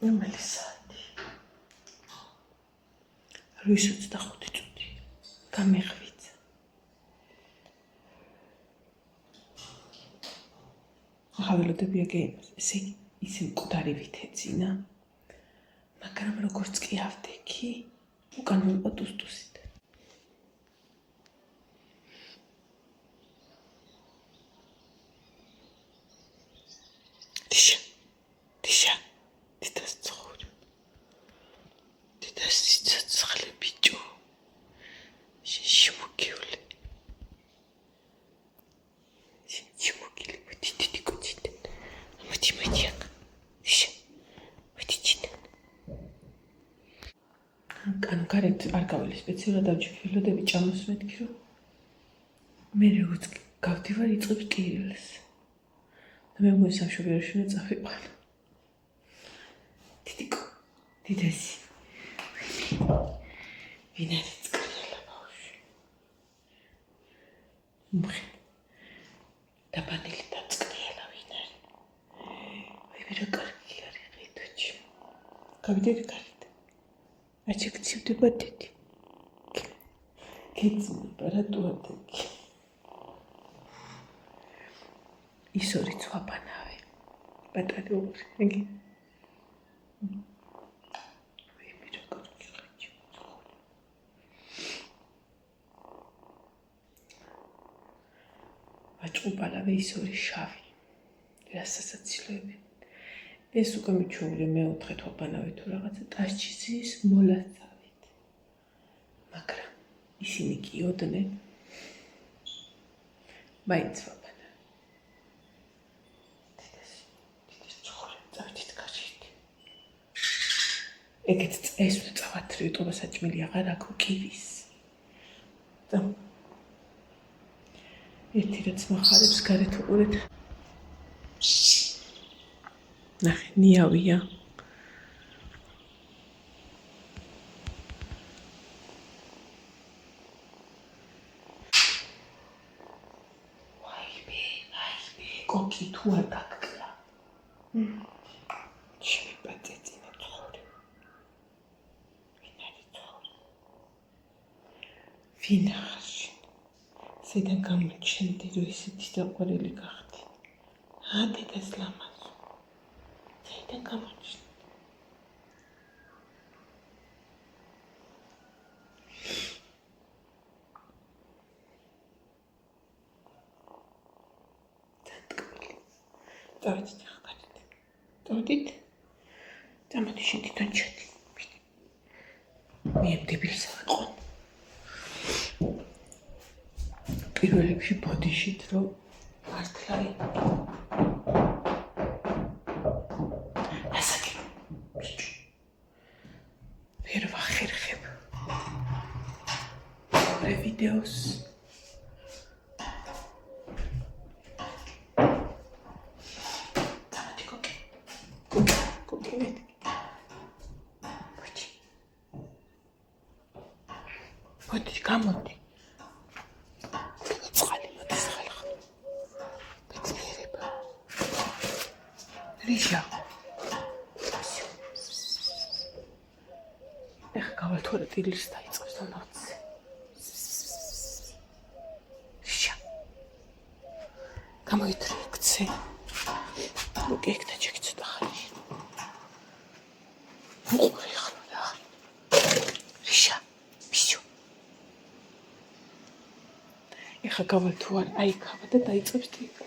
რომელი საათი? 8:25 წუთი. გამეღვიძა. ახაველოდებია გეიმს. ესე ისე მკვდარი ვითეცინა. მაგრამ როგორც კი ავდექი, უკან ვიყო ტუსტუსით. დიშა, დიდას ცხოვრ. დიდას ცოცხლე ბიჭო. შიმოგივლე. შიმოგივლე, დიდი კოჩიტე. მოდიაკ. დიშა. მოდიჩიტე. კარეთ არ გაველი სპეციალურად დავჭირველოდები ჭამოს მეთქი რომ მე როგორც გავდივარ იწყებს კირილს და მე მგონი სამშობლოში უნდა წავიყვან დიდიკო დიდესი ვინ არის წკრიალა ბავშვი მუხი დაბანილი და წკრიალა ვინ არის ვები რა კარგი არის ყიდოჩი გავიდეთ კარგი აჩექცივდება დიდი. კეცნება რა ტუადექი. ის ორი ცვაბანავე. ბატარი ორი. იგი. ვები რა კარგი ხაჭი. აჭუბალავე ის ორი შავი. რასასაცილოები. ეს უკვე მიჩვეულია მეოთხე თვაბანავი თუ რაღაცა ტაშჩიზის მოლაცავით. მაგრამ ისინი კიოდნენ მაინც თვაბანა. დიდეს ცხოვრება წავიდით კარში. ეგეთ წეს წავათ რიტობა საჭმელი აღარ აქვს კივის. და ერთი რაც מחარებს გარეთ უყურეთ. ნახე, ნიავია. ვაიმე, კოკი თუ არ დაგკლა. შემიპატეცინა ცხოვრება. ვინ არის ცხოვრება? ვინ ახარში? ზედან გამოჩენდი, რომ ისეთი დაყვარელი გახდი. დედას ლამაზ. და გამოჩნდა. დავით ახალით. დავით. დამოდი შედიდან ჩადი. მე დებილს ვიყო. პირველებში ბოდიშით რომ მართლა videos. What come on? Risha. Ეხ გავათვალე ტილის დაიწყებს თუნდაც. გამოიტრიქცე. ლუკი ეგ დაჩეკიცდა ხალი. უყური ხლა. რიშა, ბიჭო. ეხა გავათვალე, აი გავა და დაიწყებს ტილს.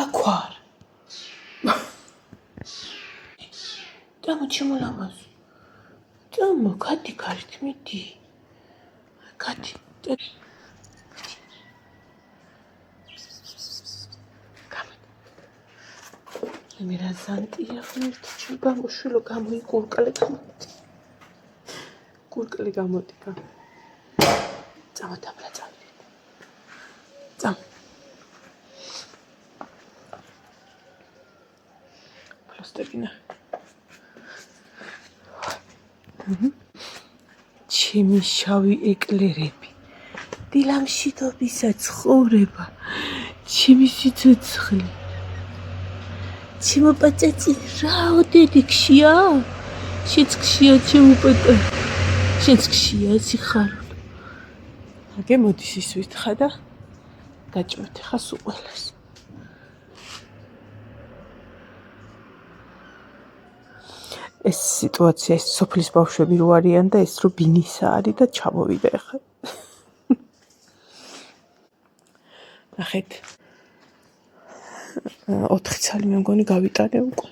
აკვარ. Чему ламаз? Чему кати карит мити? Кати. Камет. Мира занти я фнерт чуба мушуло камой куркале камот. Куркале камот ка. Цамата бла цам. Цам. Просто вина. ჩემი შავი ეკლერები დილამშვიდობისა ცხოვრება, ჩემი სიცოცხლე, ჩემო პაწაწი, რაოდენი გშია? შენც გშია, ჩემო პატარა, შენც გშია სიხარული. აგე მოდის ის ვითხრა და გაჭმევთ ხა სულ ყველას. ეს სიტუაცია, ეს სოფლის ბავშვები რო არიან და ეს რო ბინისა არის და ჩამოვიდა ხა. ნახეთ. 4 წელი მე მგონი გავიტანე უკვე.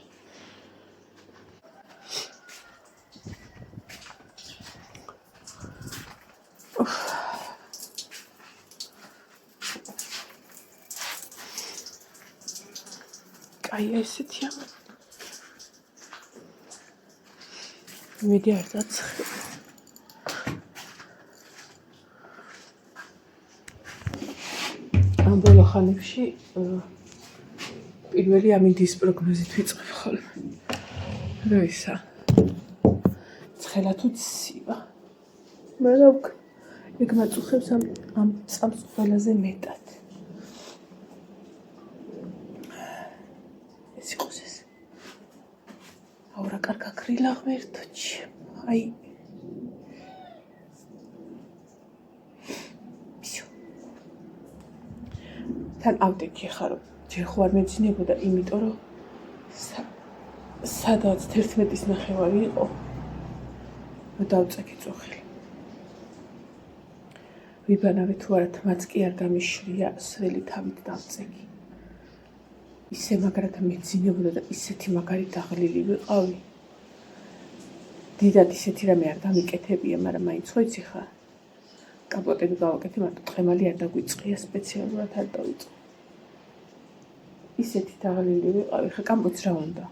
კაია ესეთია. მიდი არ დაცხე. ამ ბოლო ხანებში პირველი ამინდის პროგნოზით ვიწყებ ხოლმე. რა ისა? ცხელა თუ ცივა. მაგრამ ეგ მაწუხებს ამ წამს ყველაზე მეტად. ეს იყოს ეს. აურა კარგა კრილა ღმერთო ჩემო. აი თან ავტეკი ხარო. ჯერ ხო არ მეძინებოდა, იმიტომ რომ სადაც 11-ის ნახევარი იყო. დავწეკი წუხილი. ვიბანავე თუ არა თმაც კი არ გამიშლია, სველი თავით დავწეკი. ისე მაგრად მეძინებოდა და ისეთი მაგარი დაღლილი ვიყავი. დიდად ისეთი რამე არ გამიკეთებია, მაგრამ მაინც ხო იცი ხა? კაპოტები გავაკეთე, მაგრამ ტყემალი არ დაგვიწყია, სპეციალურად არ დავიწყე. ისეთი დაღლილი ვიყავი, ხა კამპოც რა უნდა?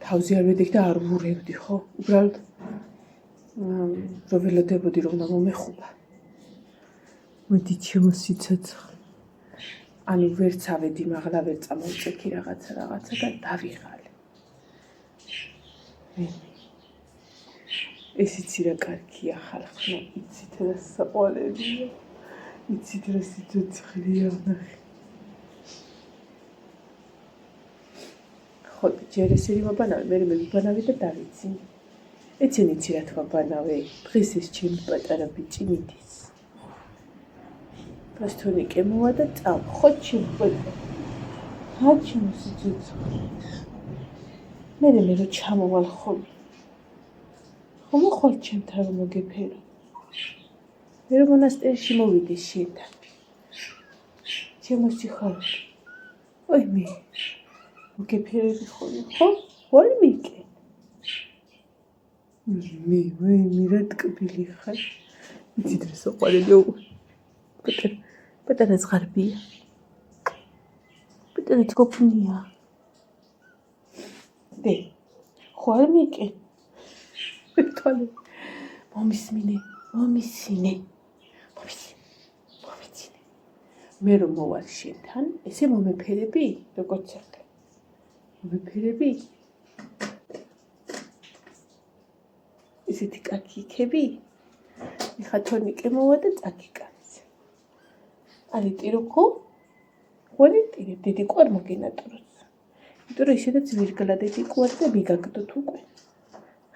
თავზე არ ვედეგ და არ ვურევდი, ხო? უბრალოდ რო ველოდებოდი რომ უნდა მომეხუპა. მოდი ჩემო სიცოცხლე. ანუ ვერც ავედი, მაღლა ვერ წამოვწექი რაღაცა და დავიღალე. ეს იცი რა კარგია ხალხო, იცით რა საყვარელია, იცით რა სიცოცხლეა ნახე. ხო, ჯერ ესენი მაბანავე, მე მებანავე და დავიცინე. ეცენი იცი რა თქვა ბანავე, დღეს ეს ჩემი პატარა ბიჭი მიდის. პასტონიკე მოვა და წავ, ხო ჩემი პატარა. რა ჩემი სიცოცხლე. მე რო ჩამოვალ ხოლმე. ხომ ხვალ ჩემთან რომ მოგეფერო. მე რომ მონასტერში მოვიდე შენთან. ჩემო სიხარული. ой მე მოგეფერები ხოლმე, ხო? ვარ მიკე. მე რა ტკბილი ხარ. იცით რა საყვარელია. პატარა ზღარბია. პატარა თქოფნია. დე, ხო არ მიკე. თვალე. მომისმინე. მე რომ მოვალ შენთან, ესე მომეფერები, როგორც ახლა. მომეფერები? ისეთი კაკი იქები? ეხა თონიკე მოვა და წაგიკანს. არი ტირო ხო? ხორი ტირო, დიდი ყوار მოგენატროს. იმიტომ რომ ისედაც ვირგლა დიდი ყوار და მიგაგდოთ უკვე.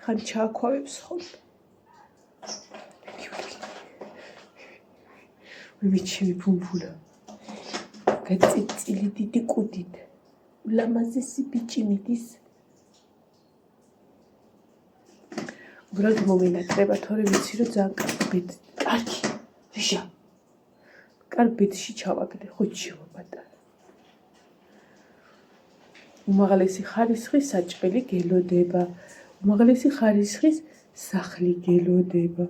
ხან ჩააქვავებს ხოლმე. ვიჩი ფუმფულა. გაწიწილი დიდი კუდით. ულამაზესი ბიჭი მიდის. უბრალოდ მომენატრება, თორე ვიცი რომ ძალიან კარგი. კარგი. ვიშა. კარგი ბედში ჩავაგდე, ხო ჩემო პატარა. უმაღლესი ხარისხის საჭმელი გელოდება. უმაღლესი ხარისხის სახლი გელოდება.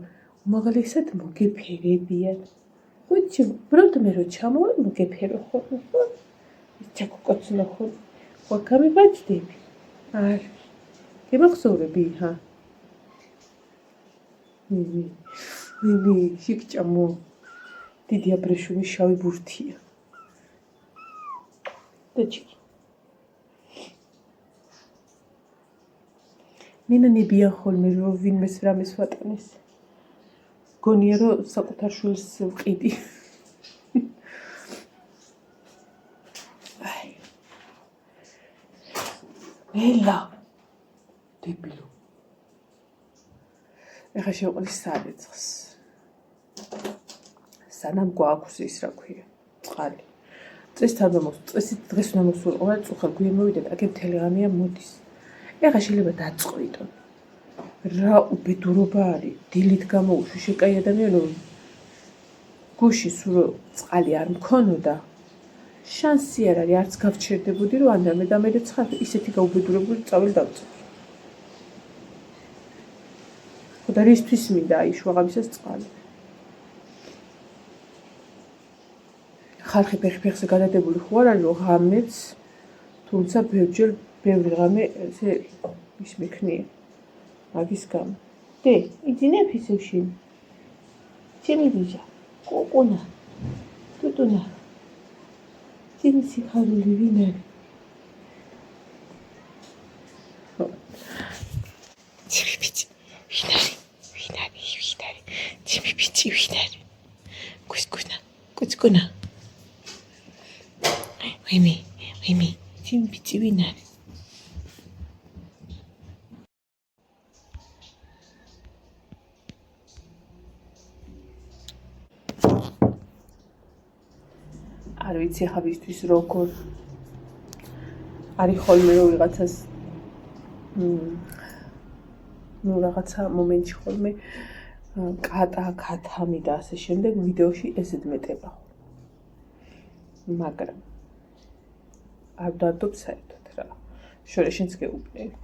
უმაღლესად მოგეფერებიან. ხო ჩემო, უბრალოდ მე რო ჩამოვალ მოგეფერო ხოლმე, ხო? ჩაკოკოცნო ხოლმე. ხო გამიბაჭდები? არ. გემახსოვრები, ჰა? მე შიგჭამო. დიდი აბრეშუმი შავი ბურთია. დაჭი. მინანებია ხოლმე რომ ვინმეს რამეს ვატანეს. გონია რომ საკუთარ შვილს ვყიდი. ელა დებილო. ეხლა შევყოლი სარეცხს. სანამ გვაქვს ის რა ქვია, წყალი. წესთან წესით დღეს უნდა მოსულიყო, მაგრამ წუხარ გვიან მოვიდეთ, აქ მთელი ღამეა მოდის. ეხლა შეიძლება დაწყვიტონ. რა უბედურობა არის, დილით გამოუშვი, შეკაი ადამიანო. გუში სულ წყალი არ მქონოდა. შანსი არ არის, არც გავჩერდებოდი, რომ ანდამე და მე ცხარ ისეთი გაუბედურებული წავალ დავწერ. ხოდა რისთვის მინდა აი შუაღამისას წყალი. ხალხი ფეხზე გადადებული ხო არ არის, რომ ღამეც, თუმცა ბევრჯერ ბევრი ღამე ესე ის მექნია. მაგის გამო. დე, იძინებ ისევ შენ. ჩემი ბიჭა, კუკუნა, ტუტუნა. ჩემი სიხარული ვინ არის? ჩემი ბიჭი, ვინ არის? ვინ არის? ჩემი ბიჭი ვინ არის? კუცკუნა. ვიმი, ჩემი ბიჭი ვინ არის? არ ვიცი ხა ვისთვის როგორ არის ხოლმე რომ ვიღაცას ნუ რაღაცა მომენტში ხოლმე კათამი და ასე შემდეგ ვიდეოში ესეთ მეტება. მაგრამ არ დადობ საერთოდ რა. შორეშენც გეუბნები.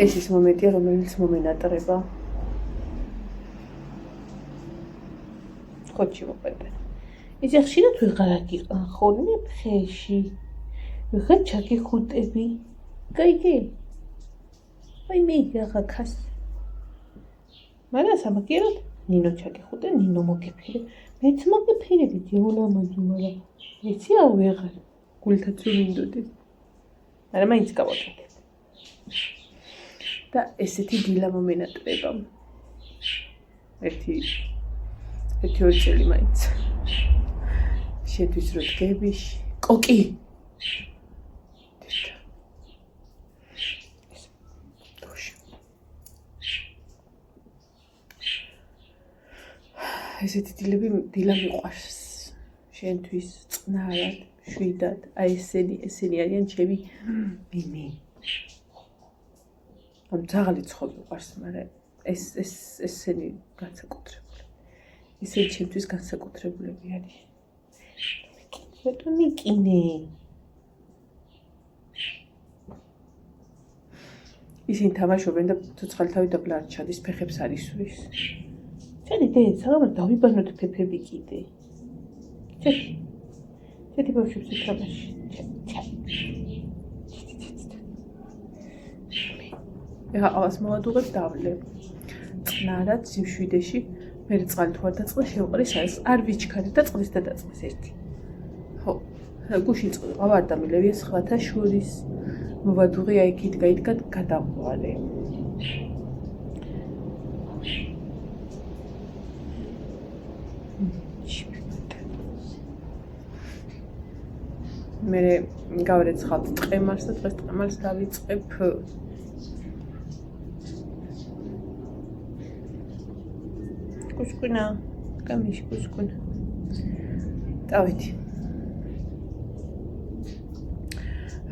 ეს ის მომენტია, რომელიც მომენატრება. ხოჩი მოყედე. ისე ხშირად ვეღარ აგიყან ხოლმე ფხეში. ვიღაც ჩაგიხუტები. გაიგე? აი მე გაღა ხას. მაგრამ სამაგიეროდ ნინო ჩაგიხუტე, ნინო მოგეფერე. მეც მოგეფერები დიოლამაძუ, მაგრამ ეცი არ ვეღარ. გულთაც რომ მინდოდი. მაგრამ მაინც გავაკეთე. და ესეთი დილა მომენატრება. ერთი ორი წელი მაინც. შეთვის რო დგები, კოკი. ესეთი დილა მიყვარს. შენთვის წყნარად, შვიდად, აი ესენი არიან ჩემი მიმი. ამ ძაღალი ცხობ მიყვარს, მაგრამ ესენი განსაკუთრებული. ისინი ჩემთვის განსაკუთრებულები არის. მიკინე. ისინი თამაშობენ და ცოცხალი თავი დაბლა არ ჩადის, ფეხებს არ ისვრის. ჩადი დე, საღამოს დავიბანოთ ფეფები კიდე. ჩადი ბავშვებს ეთამაში. ეხა ავას მოვადუღებ დავლე. წყნარად სიმშვიდეში მე წყალი თუ არ დაწყდა შევყრი საერთოდ არ ვიჩქარი და წყლის და დაწყეს ერთი. ხო, გუში ყავარ და მილევია სხვათა შორის მოვადუღი აი იქით გადაყვარე. მე გავარეცხავთ ტყემალს და დღეს ტყემალს დავიწყებ კუსკუნა, გამიში კუსკუნა. დავით.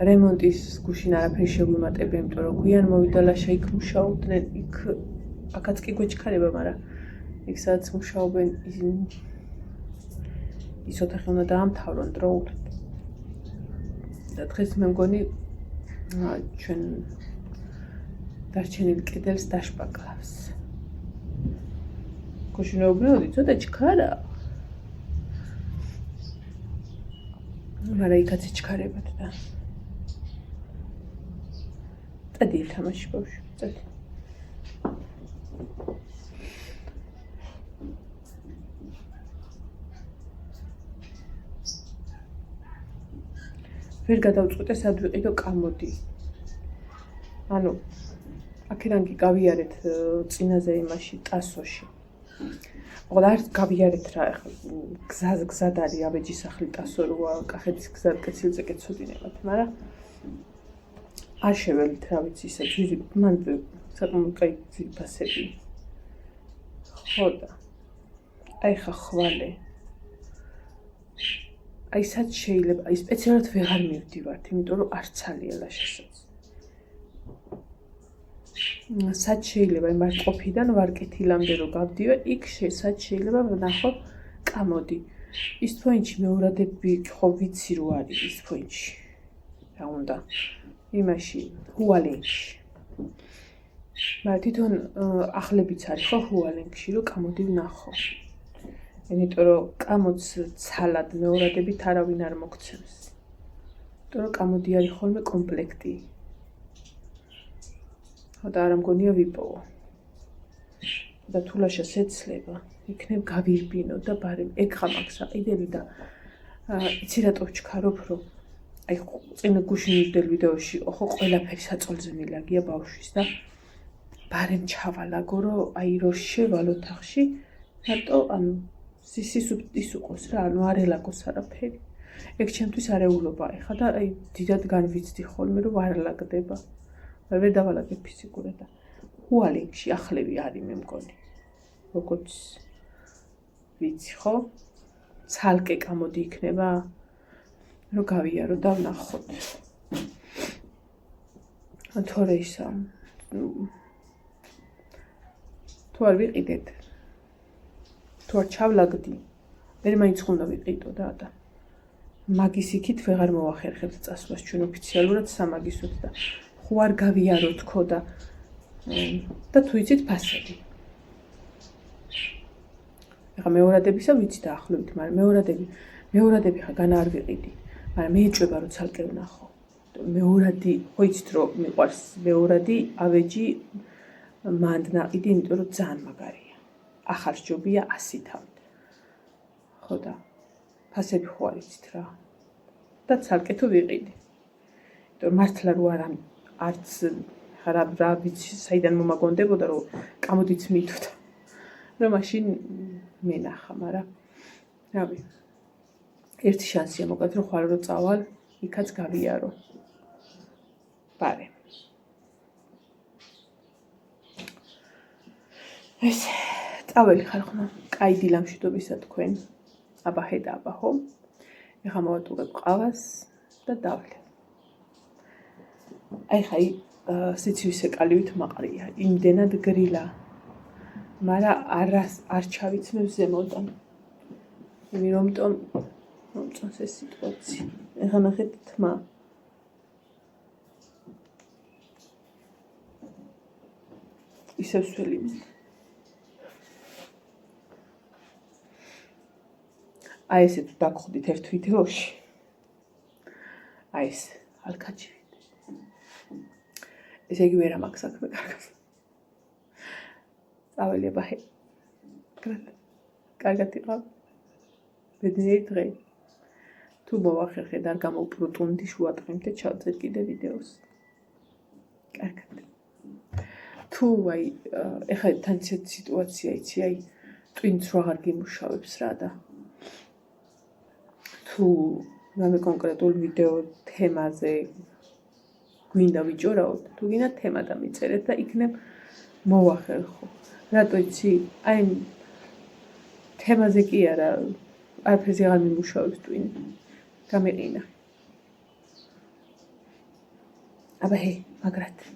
რემონტის გუშინ არაფერი შეგვიმატებია, იმიტომ რომ გვიან მოვიდა ლაშა იქ მუშაობდნენ, აქაც კი გვეჩქარება, მაგრამ იქ სადაც მუშაობენ ის ოთახი უნდა დაამთავრონ დროულად. და დღეს მე მგონი ჩვენ დარჩენილ კედელს დაშპაკლავს. გუშინეობრივი ცოტა ჩქარა. მაგრამ იქაც ჩქარებად და წადი თამაში ბავშვი, წადი. ვერ გადავწყვიტე სად ვიყიდო კამოდი. ანუ აქედან კი გავიარეთ წინაზე იმაში ტასოში. ოღონდ არ გავიარეთ რა ახლა გზად არის ავეჯის სახლი ტასო როა კახეთის გზად კეცილზე კეცოდინებათ, მაგრამ არ შეველით რა ვიცი ისე ძვირი მან საკმაოდ კაი ძირფასები. ხო და აი ხა ხვალე აი სად შეიძლება აი სპეციალურად ვეღარ მივდივართ, იმიტომ რომ არ ცალია ლაშასაც. სად შეიძლება იმ ყოფიდან ვარკეთილამდე რომ გავდივე, იქ სად შეიძლება ვნახო კამოდი. ის პოინტში მეორადები ხო ვიცი რო არის ის პოინტში. რა უნდა იმაში ჰუალინგში. მაგრამ თვითონ ახლებიც არის ხო ჰუალინგში რომ კამოდი ვნახო. იმიტომ რომ კამოც ცალად მეორადებით არავინ არ მოგცემს. იმიტომ რომ კამოდი არის ხოლმე კომპლექტი. ხო და არ მგონია ვიპოვო. და თუ ლაშას ეცლება, იქნებ გავირბინო და ბარემ ეგ ხამაქვს აყიდები და იცი რატო ვჩქარობ, რომ აი წინა გუშინ მივდელ ვიდეოში, ხო ყველაფერი საწოლზე მილაგია ბავშვის და ბარემ ჩავალაგო, რომ აი რო შევალ ოთახში, რატო ანუ სისის ის უყოს რა, ანუ არ ელაგოს არაფერი. ეგ ჩემთვის არეულობაა ხა და აი დიდად განვიცდი ხოლმე, რომ არ ლაგდება. ვერ დავალაგებ ფიზიკურად და ჰუალინგში ახლები არის მე მგონი. როგორც ვიცი ხო? ცალკე კამოდი იქნება? რომ გავიარო და ვნახოთ. თორე ისა თუ არ ვიყიდეთ თუ არ ჩავლაგდი მე მაინც უნდა ვიყიდო და მაგის იქით ვეღარ მოვახერხებთ წასვლას ჩვენ ოფიციალურად სამაგისოდ და ხო არ გავიარო თქო და თუ იცით ფასები ეხა მეორადებისა ვიცი დაახლოებით მაგრამ მეორადები ხა განა არ ვიყიდი მაგრამ მე ეჭვება რომ ცალკე ვნახო მეორადი ხო იცით რომ მიყვარს მეორადი ავეჯი მანდ ნაყიდი იმიტომ რომ ძალიან მაგარია ახარჯობია 100-მდე ხო და ფასები ხო არ იცით რა და ცალკე თუ ვიყიდი იმიტომ მართლა რო არც რა ვიცი საიდან მომაგონდებოდა რომ კამოდიც მიდოდა რომ მაშინ მენახა მაგრამ რავი ერთი შანსია მოგად რომ ხარ რომ წავალ იქაც გავიარო ბარე ეს წაველი ხარ ხმა კაი დილამშვიდობისა თქვენ აბაჰე და აბაჰო ეხა მოვატურებ ყავას და დავლე აი ხაი სიცივის ეკალივით მაყრია იმდენად გრილა მაგრამ არ ჩავიცნებ ზემოდან იმიტომ მომწონს ეს სიტუაცია ეხა ნახეთ თმა ისევ სველი აი ესე თუ დაგხვდით ერთ ვიდეოში აი ეს ალკაჩი ესე იგი ვერ ამაქვს საქმე კარგად წაველი აბაჰე კარგად იყავ ბედნიერი დღე თუ მოვახერხე და არ გამოვპრუტუნდი შუატყიმთე ჩავწერ კიდე ვიდეოს კარგად თუ აი ეხლა თან სიტუაცია იცი აი ტვინს რო აღარ გიმუშავებს რა და თუ რამე კონკრეტულ ვიდეო თემაზე გვინდა ვიჭორავთ თუ გინდა თემა დამიწერეთ და იქნებ მოვახერხო რატო იცი აი თემაზე კი არა არაფერზე აღარ მიმუშავებს ტვინი გამეყინა აბა ჰე მაგრად